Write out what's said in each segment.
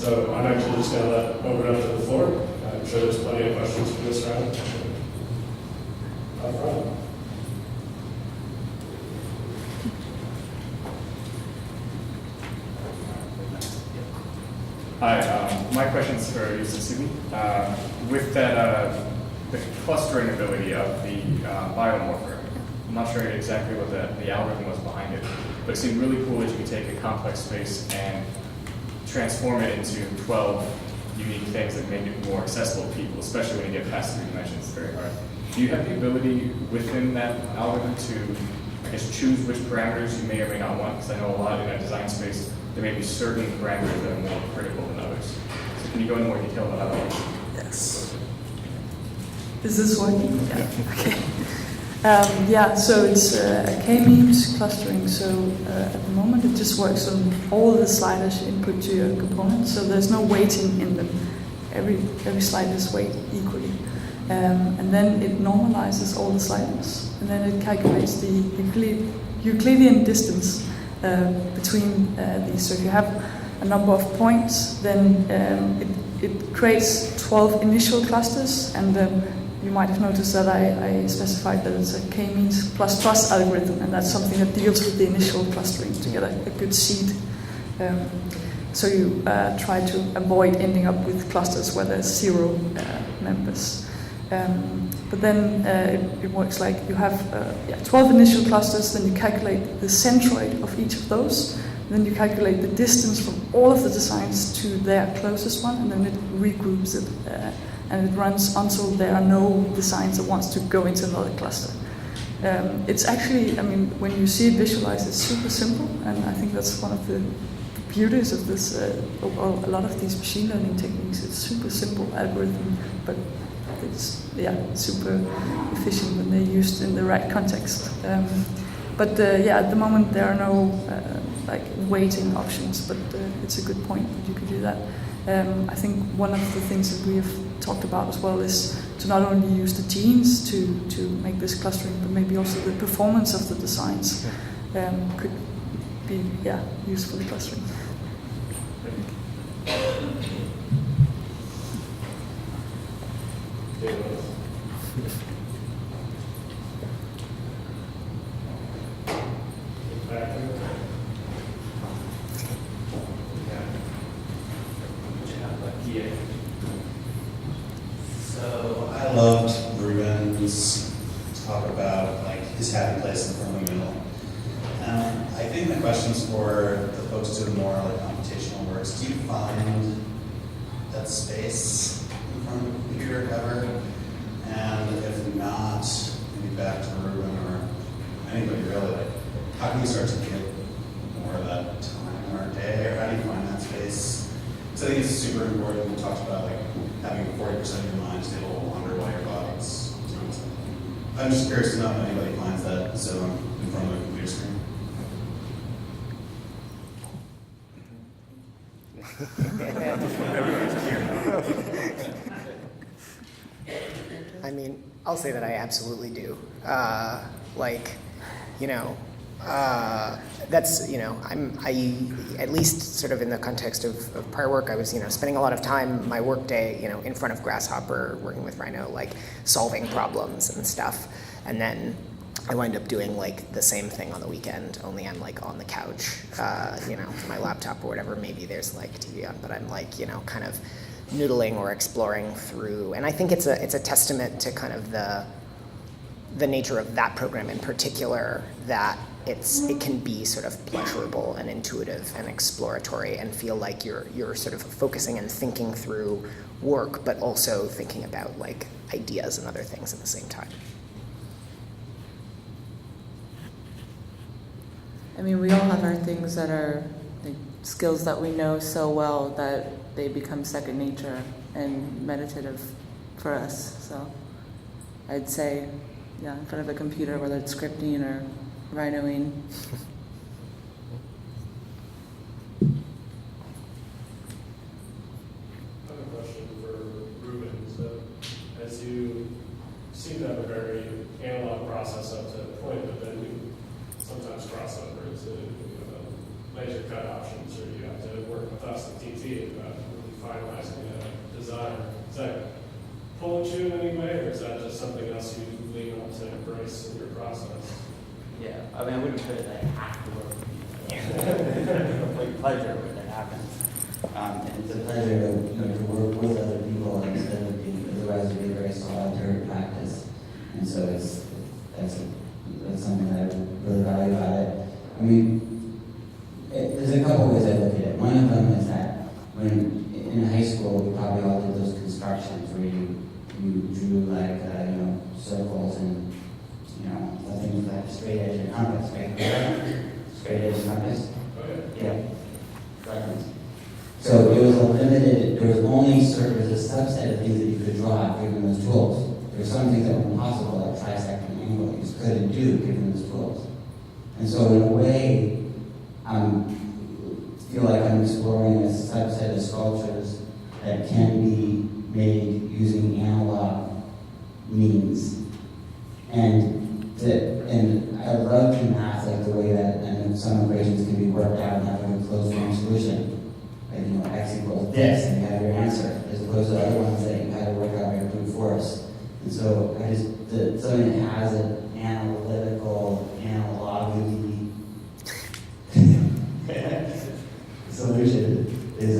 So I'm actually just going to open up to the floor. I'm sure there's plenty of questions for this round. Up front. Hi, my question is for Yusuf. With that, the clustering ability of the biomorpher, I'm not sure exactly what the algorithm was behind it, but it seemed really cool that you could take a complex space and transform it into 12 unique things that make it more accessible to people, especially when you get past 3 dimensions. It's very hard. Do you have the ability within that algorithm to, I guess, choose which parameters you may or may not want? Because I know a lot in a design space, there may be certain parameters that are more critical than others. So can you go into more detail about how that works? Yes. Is this working? Yeah. Okay. Yeah, so it's a k-means clustering. So at the moment it just works on all the sliders you input to your component. So there's no weighting in them. Every slider is weighted equally. And then it normalizes all the sliders. And then it calculates the Euclidean distance between these. So if you have a number of points, then it creates 12 initial clusters, and you might have noticed that I specified that it's a k-means plus algorithm, and that's something that deals with the initial clustering to get a good seed. So you try to avoid ending up with clusters where there's 0 members. But then it works like you have 12 initial clusters, then you calculate the centroid of each of those, then you calculate the distance from all of the designs to their closest one, and then it regroups it, and it runs until there are no designs that wants to go into another cluster. It's actually, I mean, when you see it visualized, it's super simple, and I think that's one of the beauties of this, or a lot of these machine learning techniques. It's super simple algorithm, but it's super efficient when they're used in the right context. But at the moment there are no like weighting options, but it's a good point that you could do that. I think one of the things that we have talked about as well is to not only use the genes to make this clustering, but maybe also the performance of the designs could be useful in clustering. So I loved Ruben's talk about like his happy place in the middle. I think the question's for the folks doing more like computational works. Do you find that space in front of the computer ever? And if not, maybe back to Ruben or anybody really, like, how can you start to get more of that time in our day, or how do you find that space? Because I think it's super important. We talked about like having 40% of your mind stay a little longer while your body's doing something. I'm just curious to know if anybody finds that zone in front of a computer screen. I mean, I'll say that I absolutely do. That's, I at least sort of in the context of prior work, I was, spending a lot of time, my work day, in front of Grasshopper, working with Rhino, like solving problems and stuff. And then I wind up doing like the same thing on the weekend, only I'm like on the couch, my laptop or whatever. Maybe there's like TV on, but I'm like, kind of noodling or exploring through. And I think it's a testament to kind of the nature of that program in particular, that it can be sort of pleasurable and intuitive and exploratory and feel like you're sort of focusing and thinking through work, but also thinking about like ideas and other things at the same time. I mean, we all have our things that are like skills that we know so well that they become second nature and meditative for us. So I'd say, in front of a computer, whether it's scripting or rhinoing. I have a question for Ruben. So, as you seem to have a very analog process up to a point, but then you sometimes cross over into laser cut options, or you have to work with us at TT about finalizing a design. Does that pull at you in any way, or is that just something else you lean on to embrace in your process? Yeah, I mean, I wouldn't put it like I have to work with people. It's a complete pleasure when it happens. And it's a pleasure to work with other people instead of being, otherwise it'd be a very solitary practice. And so that's something that I really value about it. I mean, there's a couple ways I look at it. One of them is that when in high school, we probably all did those constructions where you drew like, circles and, things like straight edge and compass, right? Straight edge and compass. Yeah. Reference. So it was a limited, there was only there was a subset of things that you could draw given those tools. There were some things that were impossible, like trisect and angle, you just couldn't do given those tools. And so in a way, feel like I'm exploring a subset of sculptures that can be made using analog means. And I love the math, like the way that some equations can be worked out and have a closed form solution. Like, x equals this, and you have your answer, as opposed to other ones that you had to work out by brute force. And so something that has an analytical, analogically solution is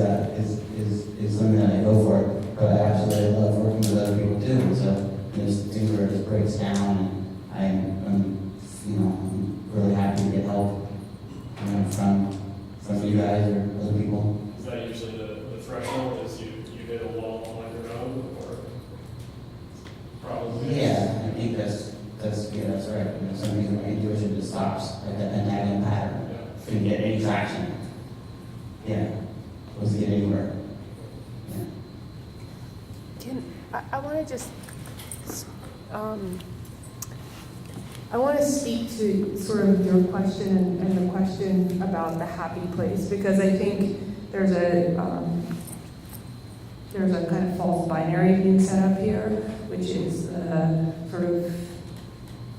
something that I go for. But I absolutely love working with other people too. And so there's things where it just breaks down, and I'm really happy to get help from you guys or other people. Is that usually the threshold? Is you hit a wall on your own, or probably? Yeah, I think that's right. Some reason my intuition just stops at that Pythagorean pattern. Yeah. Couldn't get any traction. Yeah, wasn't get anywhere. Yeah. I want to just, I want to speak to sort of your question and the question about the happy place, because I think there's a kind of false binary being set up here, which is the sort of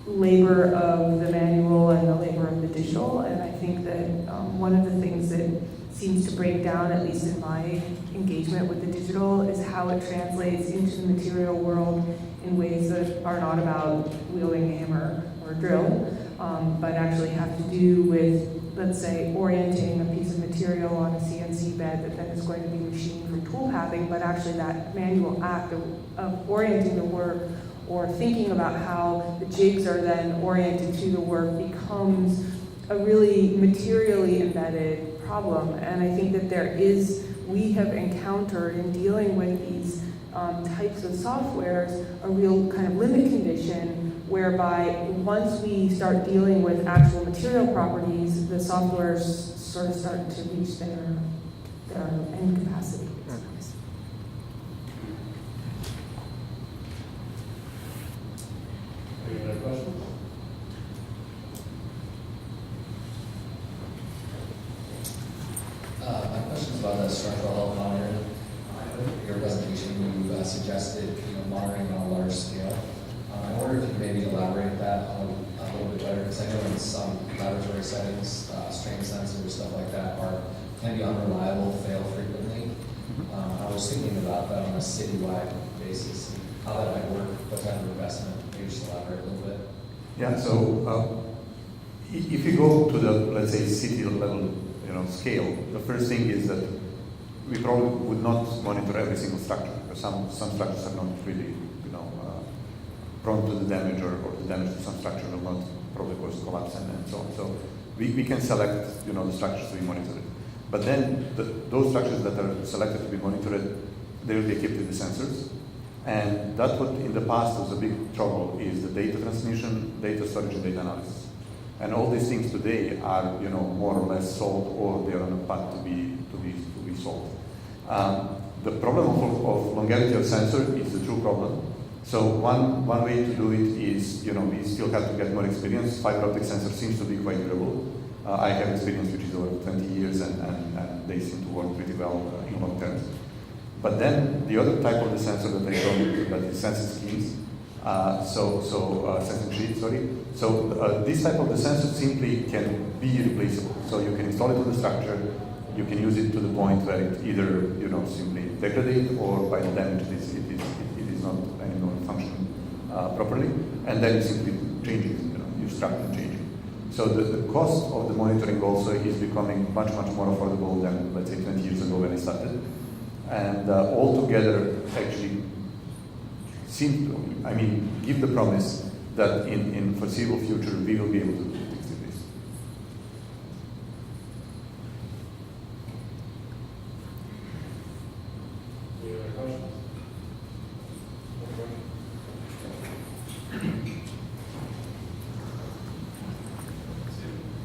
labor of the manual and the labor of the digital. And I think that one of the things that seems to break down, at least in my engagement with the digital, is how it translates into the material world in ways that are not about wielding a hammer or a drill, but actually have to do with, let's say, orienting a piece of material on a CNC bed that then is going to be machined for tool pathing, but actually that manual act of orienting the work or thinking about how the jigs are then oriented to the work becomes a really materially embedded problem. And I think that we have encountered in dealing with these types of softwares a real kind of limit condition whereby once we start dealing with actual material properties, the softwares sort of start to reach their end capacity. Any other questions? My question is about the structural health monitoring. Your presentation, you suggested monitoring on a large scale. I wonder if you could maybe elaborate that a little bit better, because I know in some laboratory settings, strain sensors, stuff like that, can be unreliable, fail frequently. I was thinking about that on a citywide basis, how that might work, what type of investment. Maybe just elaborate a little bit. Yeah. So if you go to the, let's say, city level, scale, the first thing is that we probably would not monitor every single structure, because some structures are not really, prone to the damage, or the damage to some structure will not probably cause collapse and so on. So we can select, the structures to be monitored. But then those structures that are selected to be monitored, they will be equipped with the sensors. And that's what in the past was a big trouble, is the data transmission, data storage, and data analysis. And all these things today are, more or less solved, or they are on a path to be solved. The problem of longevity of sensor is the true problem. So one way to do it is, we still have to get more experience. Fiber optic sensor seems to be quite durable. I have experience which is over 20 years, and they seem to work pretty well in long term. But then the other type of the sensor that I showed, that is sensing schemes, sensing sheet, sorry. So this type of the sensor simply can be replaceable. So you can install it on the structure, you can use it to the point where it either simply degrades, or by the damage it is not anymore functioning properly, and then you simply change it. You structure and change it. So the cost of the monitoring also is becoming much more affordable than, let's say, 20 years ago when I started, and altogether actually give the promise that in foreseeable future we will be able to fix this. Any other questions?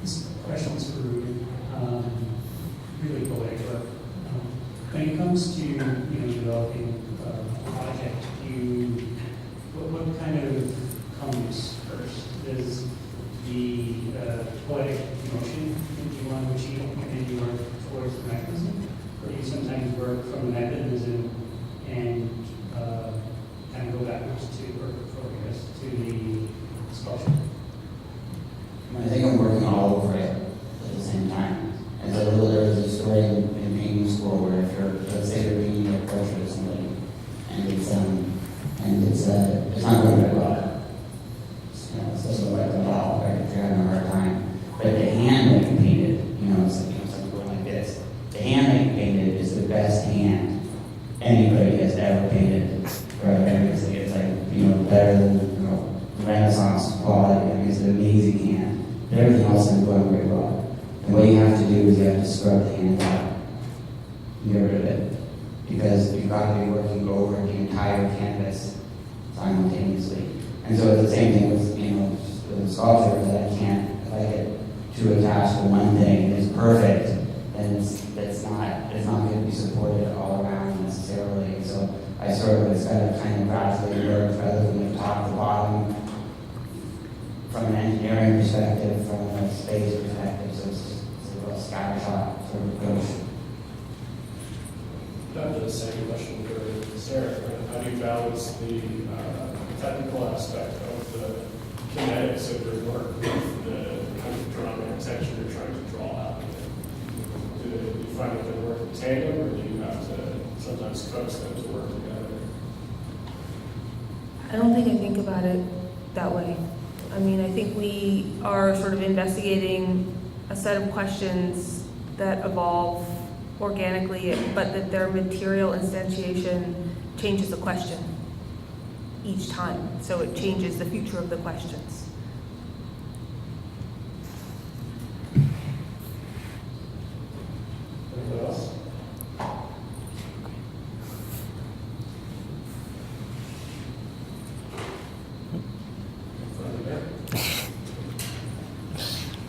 This question's for Ruben. Really poetic work. When it comes to developing a project, what kind of comes first? Does the poetic emotion that you want to achieve, and then you work towards the mechanism, or do you sometimes work from the mechanism and kind of go backwards to the sculpture? I think I'm working all over it at the same time. And so there's a story in painting school where if let's say you're painting a portrait of somebody, and it's not going very well. It doesn't work at all, right? If you're having a hard time. But the hand that you painted, something going like this. The hand that you painted is the best hand anybody has ever painted. Right? It's like, better than Renaissance quality. I mean, it's an amazing hand. But everything else isn't going very well. And what you have to do is you have to scrub the hand out. Get rid of it. Because you've got to be working over the entire canvas simultaneously. And so it's the same thing with sculpture, that I can't, if I get too attached to one thing and it's perfect, then it's not going to be supported all around necessarily. And so it's got to kind of gradually work rather than the top to bottom, from an engineering perspective, from a space perspective. So it's a real scattershot sort of approach. Not the same question for Sarah. How do you balance the technical aspect of the kinetics of your work with the kind of drawing texture you're trying to draw out? Do you find that they work in tandem, or do you have to sometimes coax them to work together? I don't think about it that way. I mean, I think we are sort of investigating a set of questions that evolve organically, but that their material instantiation changes the question each time. So it changes the future of the questions. Anything else?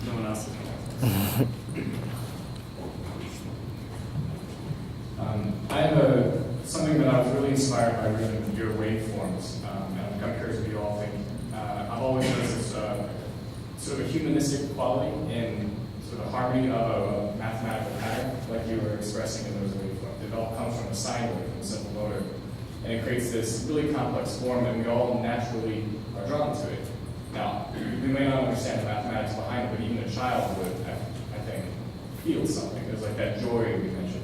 No one else. I have something that I was really inspired by reading your waveforms, and I'm curious what you all think. I've always noticed this sort of a humanistic quality in sort of harmony of a mathematical pattern, like you were expressing in those waveforms. It all comes from a sine wave, from a simple motor, and it creates this really complex form, and we all naturally are drawn to it. Now, we may not understand the mathematics behind it, but even a child would, I think, feel something. There's like that joy we mentioned.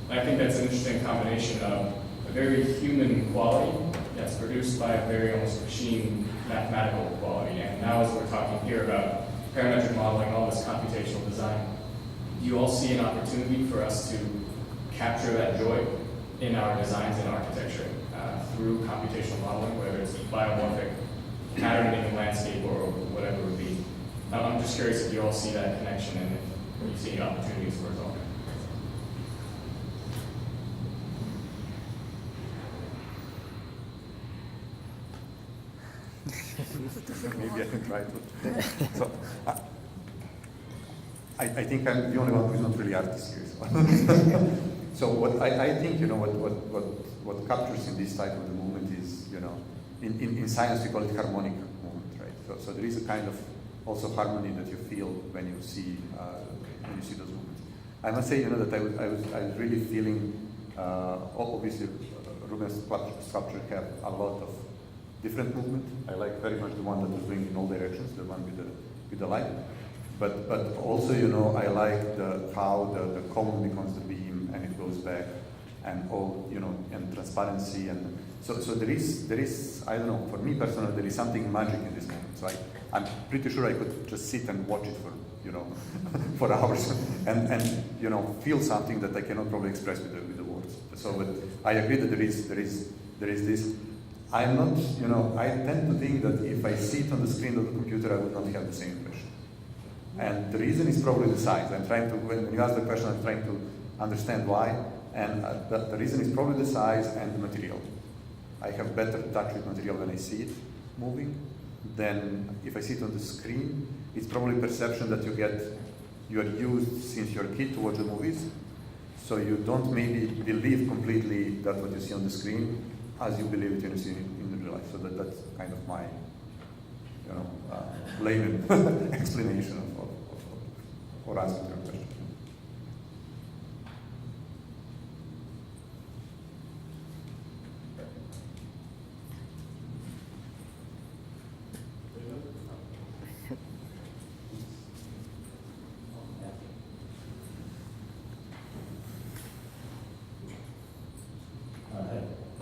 And I think that's an interesting combination of a very human quality that's produced by a very almost machine mathematical quality. And now as we're talking here about parametric modeling, all this computational design, do you all see an opportunity for us to capture that joy in our designs and architecture through computational modeling, whether it's biomorphic patterning in landscape or whatever it would be? I'm just curious if you all see that connection and if you see opportunities for it all. Maybe I can try to. So, I think I'm the only one who's not really artist here. So what I think, what captures in this type of the movement is, in science we call it harmonic movement, right? So there is a kind of also harmony that you feel when you see those movements. I must say, that I was really feeling, obviously, Ruben's sculpture have a lot of different movement. I like very much the one that was doing in all directions, the one with the light. But also, I like how the cone becomes the beam and it goes back, and all, and transparency, and so there is, I don't know, for me personally, there is something magic in this moment. So I'm pretty sure I could just sit and watch it for, for hours, and feel something that I cannot probably express with the words. So, but I agree that there is this. I'm not, I tend to think that if I see it on the screen of the computer, I would not have the same impression. And the reason is probably the size. I'm trying to, when you ask the question, I'm trying to understand why. And the reason is probably the size and the material. I have better touch with material when I see it moving than if I see it on the screen. It's probably perception that you are used since you're a kid to watch the movies. So you don't maybe believe completely that what you see on the screen as you believe it when you see it in real life. So that's kind of my, layman explanation of or answer to your question.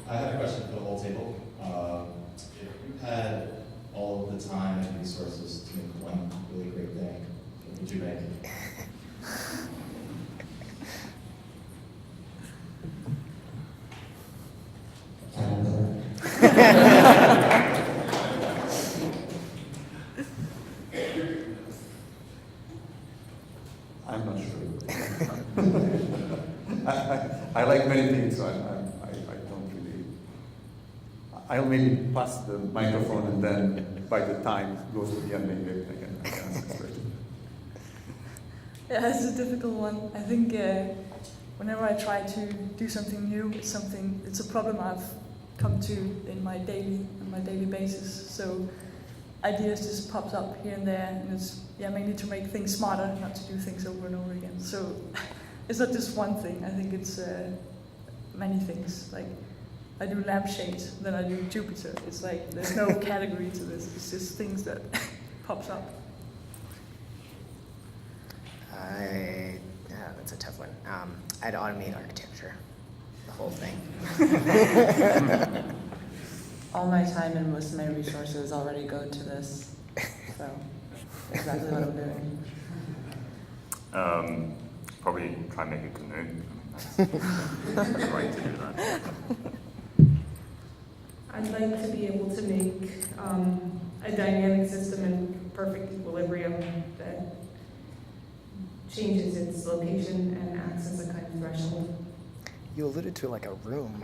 I had a question for the whole table. If you had all of the time and resources to make one really great thing, what would you make? I'm not sure. I like many things, so I don't really. I'll maybe pass the microphone, and then by the time it goes to the end, maybe I can answer this question. Yeah, it's a difficult one. I think whenever I try to do something new, it's a problem I've come to on my daily basis. So ideas just pops up here and there, and it's mainly to make things smarter, not to do things over and over again. So it's not just one thing. I think it's many things. Like I do lampshades, then I do Jupiter. It's like there's no category to this. It's just things that pops up. That's a tough one. I'd automate architecture, the whole thing. All my time and most of my resources already go to this, so exactly what I'm doing. Probably try and make a canoe. That's the right to do that. I'd like to be able to make a dynamic system in perfect equilibrium that changes its location and acts as a kind of threshold. You alluded to like a room.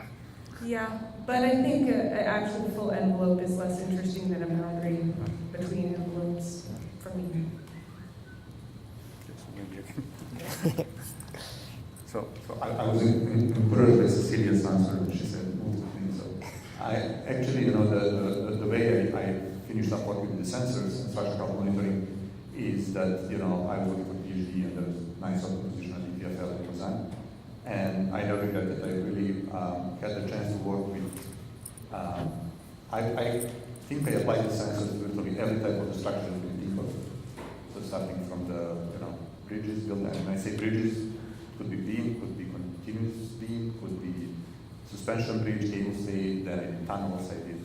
Yeah, but I think an actual full envelope is less interesting than a boundary between envelopes for me. So I was encouraged by Cecilia's answer when she said multiple things. So I actually, the way I finished up working with the sensors and structure health monitoring is that, I was looking for PhD and there was a nice open position at EPFL in Lausanne. And I know that I really had the chance to work with, I think I applied the sensors to literally every type of structure that we can think of. So starting from the, bridges built, and when I say bridges, could be beam, could be continuous beam, could be suspension bridge, cable stay, then in tunnels I did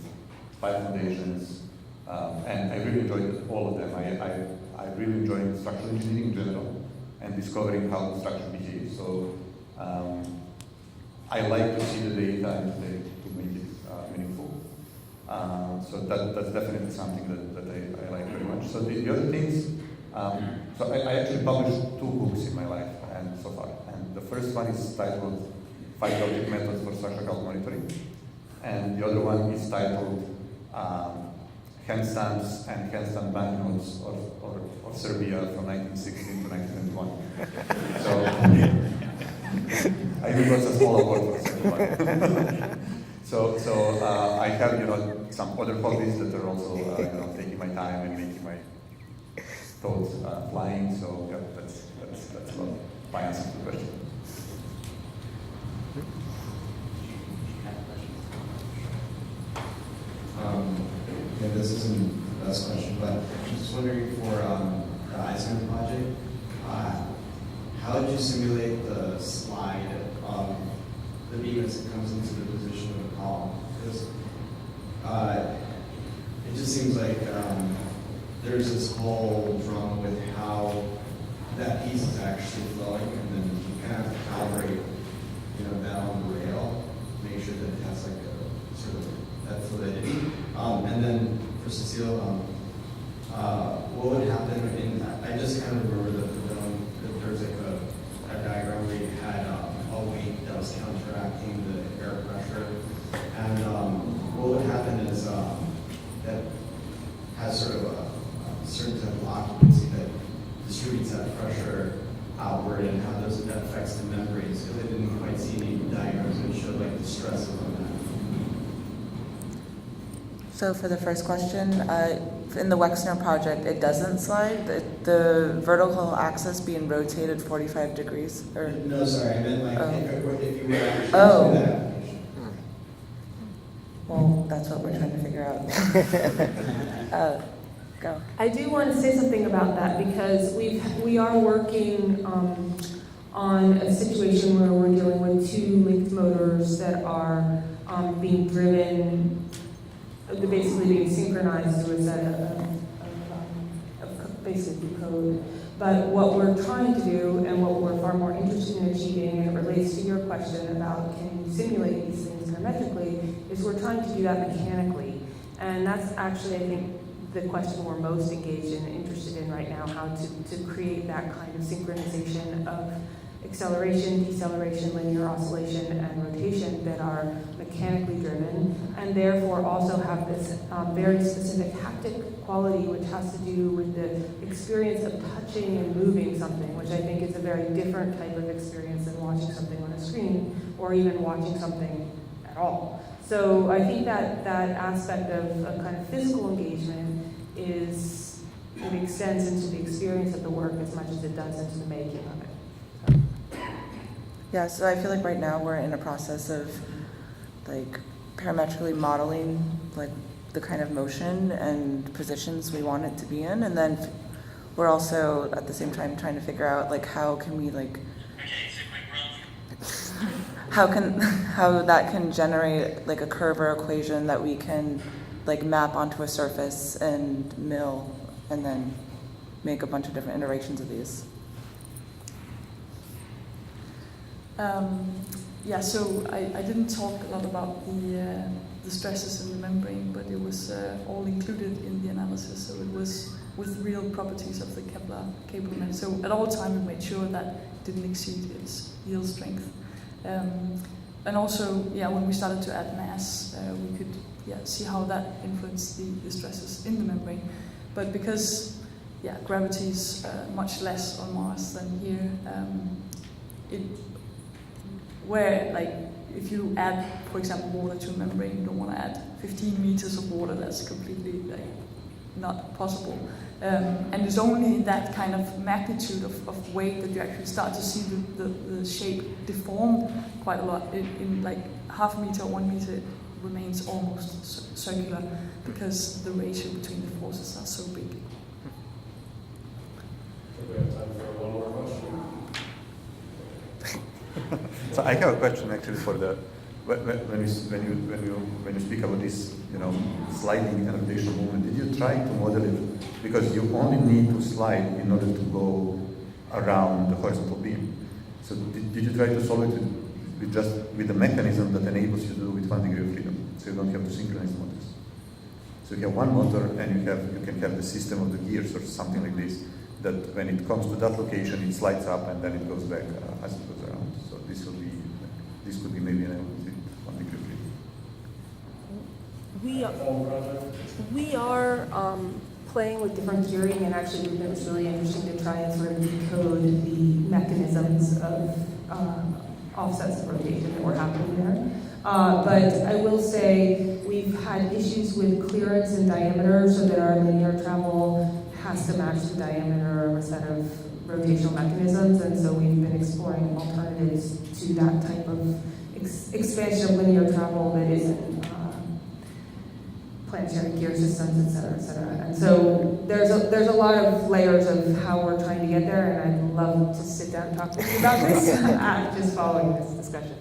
pipe foundations, and I really enjoyed all of them. I really enjoyed structural engineering in general and discovering how the structure behaves. So I like to see the data and to make it meaningful. So that's definitely something that I like very much. So the other things, so I actually published 2 books in my life and so far. And the first one is titled 5 Logic Methods for Structural Health Monitoring. And the other one is titled Handstands and Handstand Banknotes of Serbia from 1916 to 1921. So I even got a small award for Serbia. So I have some other hobbies that are also taking my time and making my thoughts flying. So yeah, that's about my answer to the question. This isn't the best question, but I'm just wondering for the Eisner project. would you simulate the slide of the beam as it comes into the position of the column? Because it just seems like there's this whole drum with how that piece is actually flowing, and then you kind of have to calibrate, that on the rail, make sure that it has like a sort of that fluidity. And then for Cecile, what would happen in that? I just kind of remember that there was like a diagram where you had a weight that was counteracting the air pressure, and what would happen is that has sort of a certain type of occupancy that distributes that pressure outward, and how that affects the membranes, because I didn't quite see any diagrams that showed like the stresses on that. So for the first question, in the Wexner project, it doesn't slide. The vertical axis being rotated 45 degrees. No, sorry, I meant like if you were actually do that application. Well, that's what we're trying to figure out. Go. I do want to say something about that because we are working on a situation where we're dealing with two linked motors that are being driven. They're basically being synchronized through a set of basically code. But what we're trying to do, and what we're far more interested in achieving, and it relates to your question about can you simulate these things parametrically, is we're trying to do that mechanically. And that's actually, I think, the question we're most engaged in and interested in right now, how to create that kind of synchronization of acceleration, deceleration, linear oscillation, and rotation that are mechanically driven, and therefore also have this very specific haptic quality, which has to do with the experience of touching and moving something, which I think is a very different type of experience than watching something on a screen, or even watching something at all. So I think that aspect of a kind of physical engagement it extends into the experience of the work as much as it does into the making of it. Yeah, so I feel like right now we're in a process of like parametrically modeling like the kind of motion and positions we want it to be in, and then we're also at the same time trying to figure out like how can we like how that can generate like a curve or equation that we can like map onto a surface and mill and then make a bunch of different iterations of these. Yeah, so I didn't talk a lot about the stresses in the membrane, but it was all included in the analysis. So it was with real properties of the Kepler cable net. So at all time we made sure that it didn't exceed its yield strength. And also, yeah, when we started to add mass, we could see how that influenced the stresses in the membrane. But because gravity is much less on Mars than here, where like if you add, for example, water to a membrane, you don't want to add 15 meters of water. That's completely like not possible. And it's only in that kind of magnitude of weight that you actually start to see the shape deform quite a lot. In like half a meter or 1 meter, it remains almost circular because the ratio between the forces are so big. I think we have time for one more question. So I have a question actually for the when you speak about this, sliding and rotational movement. Did you try to model it because you only need to slide in order to go around the horizontal beam? So did you try to solve it with the mechanism that enables you to do with 1 degree of freedom? So you don't have to synchronize the motors. So you have one motor and you can have the system of the gears or something like this, that when it comes to that location, it slides up and then it goes back as it goes around. So this could be maybe enabled with 1 degree of freedom. We are playing with different gearing, and actually it was really interesting to try and sort of decode the mechanisms of offsets of rotation that were happening there. But I will say we've had issues with clearance and diameter, so that our linear travel has to match the diameter of a set of rotational mechanisms, and so we've been exploring alternatives to that type of expansion of linear travel that isn't planetary gear systems, et cetera, et cetera. And so there's a lot of layers of how we're trying to get there, and I'd love to sit down and talk with you about this, just following this discussion.